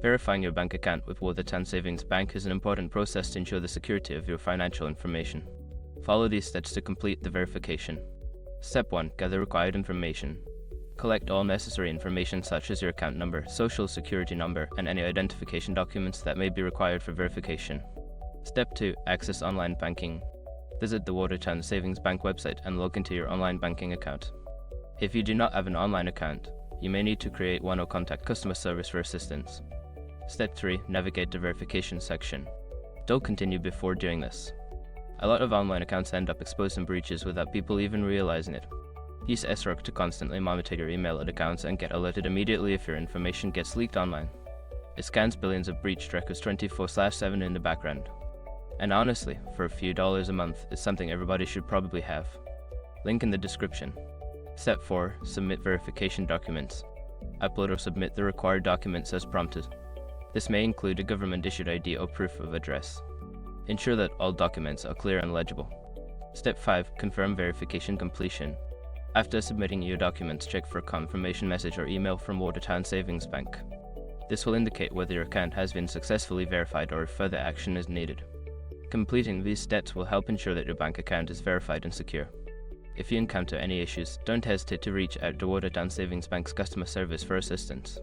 Verifying your bank account with Watertown Savings Bank is an important process to ensure the security of your financial information. Follow these steps to complete the verification. Step 1. Gather required information. Collect all necessary information such as your account number, social security number, and any identification documents that may be required for verification. Step 2. Access online banking. Visit the Watertown Savings Bank website and log into your online banking account. If you do not have an online account, you may need to create one or contact customer service for assistance. Step 3. Navigate the verification section. Don't continue before doing this. A lot of online accounts end up exposed in breaches without people even realizing it. Use SROC to constantly monitor your email accounts and get alerted immediately if your information gets leaked online. It scans billions of breached records 24/7 in the background. And honestly, for a few dollars a month, it's something everybody should probably have. Link in the description. Step 4. Submit verification documents. Upload or submit the required documents as prompted. This may include a government-issued ID or proof of address. Ensure that all documents are clear and legible. Step 5. Confirm verification completion. After submitting your documents, check for a confirmation message or email from Watertown Savings Bank. This will indicate whether your account has been successfully verified or if further action is needed. Completing these steps will help ensure that your bank account is verified and secure. If you encounter any issues, don't hesitate to reach out to Watertown Savings Bank's customer service for assistance.